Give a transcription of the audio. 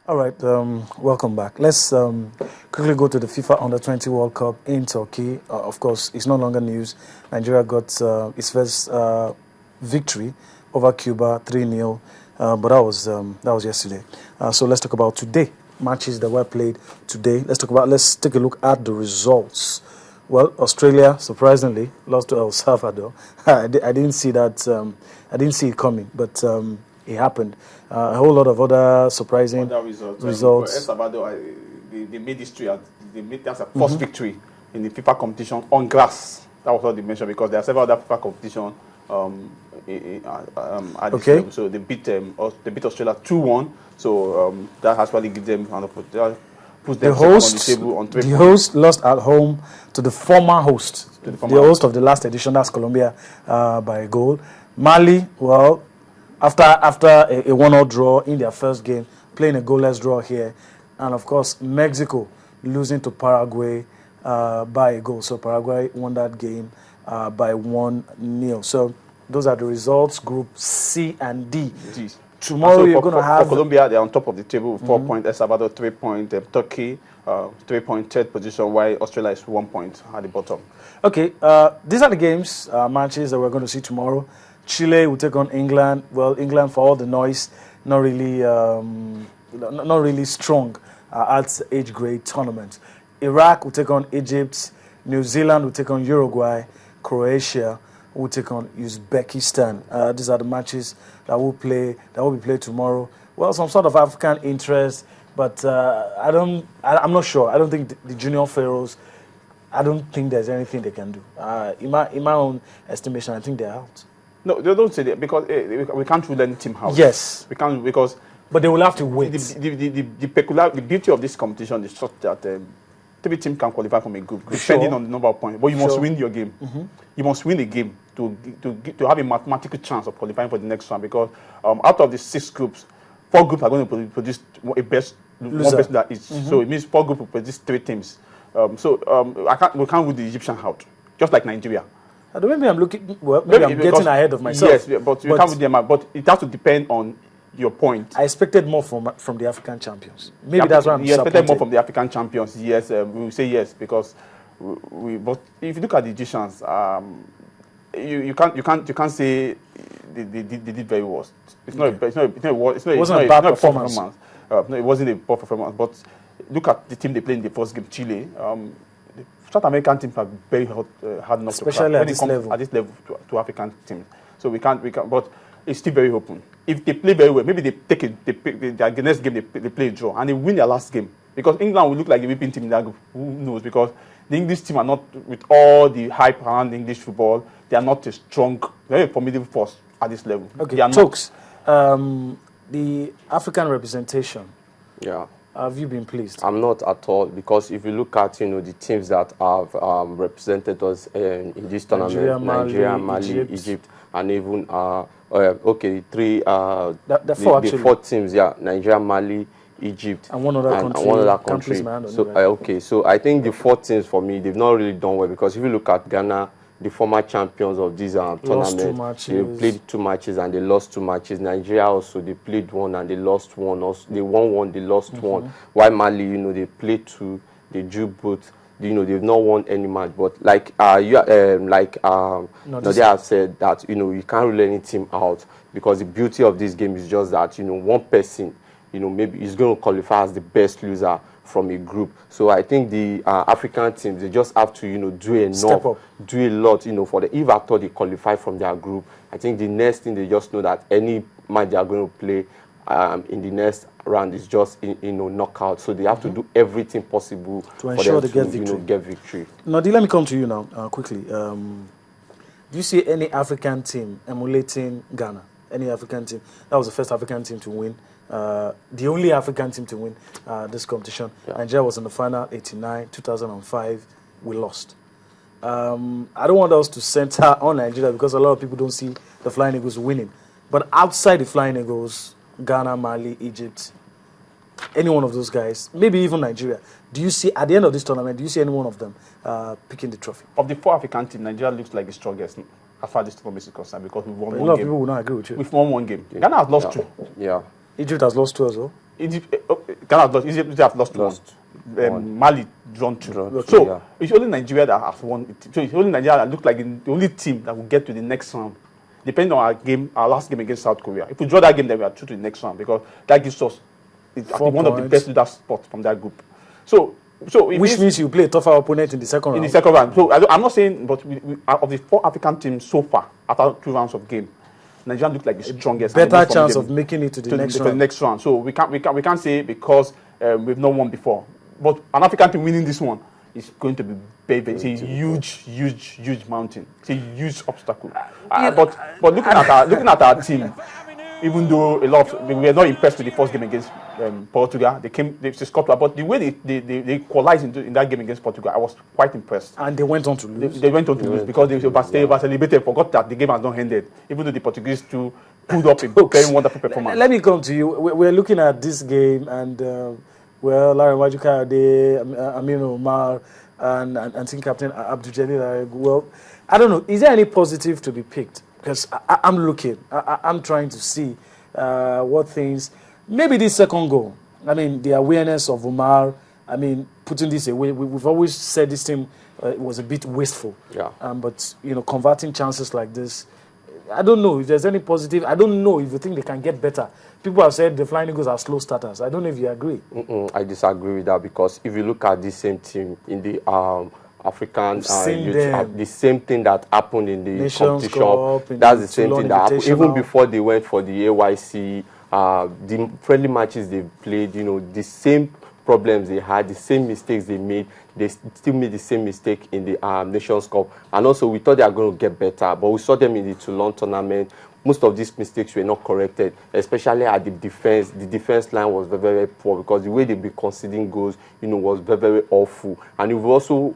All right, welcome back. Let's quickly go to the FIFA Under-20 World Cup in Turkey. Of course, it's no longer news. Nigeria got its first victory over Cuba, 3-0, but that was yesterday. So let's talk about today, matches that were played today. Let's take a look at the results. Well, Australia, surprisingly, lost to El Salvador. I didn't see that. I didn't see it coming, but it happened. A whole lot of other surprising results. For El Salvador, they made history. That's a first victory in the FIFA competition on grass. That was what they mentioned because there are several other FIFA competitions at this level. So they beat Australia 2-1. So that has probably given them an opportunity. The host lost at home to the former host, the host of the last edition, that's Colombia, by a goal. Mali, well, after a 1-0 draw in their first game, playing a goalless draw here, and of course Mexico losing to Paraguay by a goal. So Paraguay won that game by 1-0. So those are the results, Group C and D. Tomorrow you're going to have... For Colombia, they're on top of the table with 4 points. El Salvador, 3 points. Turkey, 3 points, third position, while Australia is 1 point at the bottom. Okay, these are the games, matches that we're going to see tomorrow. Chile will take on England. Well, England, for all the noise, not really strong at age grade tournament. Iraq will take on Egypt. New Zealand will take on Uruguay. Croatia will take on Uzbekistan. These are the matches that will be played tomorrow. Well, some sort of African interest, but I'm not sure. I don't think the junior pharaohs. I don't think there's anything they can do. In my own estimation, I think they're out. No, they don't say that because we can't rule any team out. Yes, we can't because. But they will have to wait. The beauty of this competition is such that 3 teams can qualify from a group, depending on the number of points. But you must win your game. You must win a game to have a mathematical chance of qualifying for the next one. Because out of the 6 groups, 4 groups are going to produce a best one best that is. So it means 4 groups will produce 3 teams. We can't rule the Egyptian out, just like Nigeria. Maybe I'm looking. Well, maybe I'm getting ahead of myself. Yes, but you can't rule them out. But it has to depend on your point. I expected more from the African champions. Maybe that's why I'm disappointed. You expected more from the African champions. Yes, we will say yes because but if you look at the Egyptians, you can't say they did very worst. It's not a bad performance. No, it wasn't a poor performance. But look at the team they played in the first game, Chile. The South American teams are very hard enough especially to crack at this level. At this level to African teams. So we can't. But it's still very open. If they play very well, maybe their next game they play a draw and they win their last game. Because England will look like a whipping team in that group. Who knows? Because the English team are not, with all the hype around English football, they are not a strong, very formidable force at this level. Okay, Tokes, the African representation. Yeah. Have you been pleased? I'm not at all, because if you look at the teams that have represented us in this tournament, Nigeria, Mali, Egypt, and even the 4 teams, yeah, Nigeria, Mali, Egypt, and one other country. So I think the 4 teams for me, they've not really done well, because if you look at Ghana, the former champions of this tournament, they played 2 matches and they lost 2 matches. Nigeria also, they played 1 and they lost 1. Also, they won 1, they lost 1. While Mali, they played 2, they drew both. They've not won any match. But like Nadia have said that you can't rule any team out, because the beauty of this game is just that one person maybe is going to qualify as the best loser from a group. So I think the African teams, they just have to do enough, do a lot for the, if after they qualify from their group. I think the next thing, they just know that any match they are going to play in the next round is just knockout. So they have to do everything possible to ensure they get victory. Nadi, let me come to you now quickly. Do you see any African team emulating Ghana? Any African team? That was the first African team to win. The only African team to win this competition. Yeah. Nigeria was in the final, 89, 2005. We lost. I don't want us to center on Nigeria, because a lot of people don't see the Flying Eagles winning. But outside the Flying Eagles, Ghana, Mali, Egypt, any one of those guys, maybe even Nigeria, do you see, at the end of this tournament, do you see any one of them picking the trophy? Of the 4 African teams, Nigeria looks like the strongest as far as this tournament is concerned, because we've won 1 game. A lot of people will not agree with you. We've won 1 game. Ghana has lost 2. Yeah. Egypt has lost 2 as well. Ghana have lost. Egypt have lost one. Mali drawn 2. So it's only Nigeria that has won. So it's only Nigeria that look like the only team that will get to the next round. Depending on our last game against South Korea. If we draw that game, then we are through to the next round because that gives us one of the best leader spots from that group. So which means you play a tougher opponent in the second round. In the second round. So I'm not saying, but of the 4 African teams so far, after 2 rounds of game, Nigeria look like the strongest. Better chance of making it to the next round. So we can't say because we've not won before. But an African team winning this one is going to be very, it's a huge mountain. It's a huge obstacle. But looking at our team, even though we were not impressed with the first game against Portugal, they scored, but the way they equalized in that game against Portugal, I was quite impressed. And they went on to lose. They went on to lose because they celebrated, forgot that the game has not ended, even though the Portuguese too pulled up a very wonderful performance. Let me come to you. We're looking at this game, and Larry Wajukade, Amin Omar, and team captain Abdul Jalil. Well, I don't know. Is there any positive to be picked? Because I'm looking, I'm trying to see what things, maybe this second goal, I mean, the awareness of Omar, I mean, putting this away, we've always said this team was a bit wasteful. Yeah. But, converting chances like this, I don't know if there's any positive. I don't know if you think they can get better. People have said the Flying Eagles are slow starters. I don't know if you agree. I disagree with that because if you look at this same team in the African the same thing that happened in the Nations competition. Cup, that's the same thing that happened even before they went for the AYC. The friendly matches they played, the same problems they had, the same mistakes they made. They still made the same mistake in the Nations Cup. And also, we thought they were going to get better, but we saw them in the Toulon tournament. Most of these mistakes were not corrected, especially at the defense. The defense line was very, very poor because the way they've been conceding goals, was very, very awful. And we've also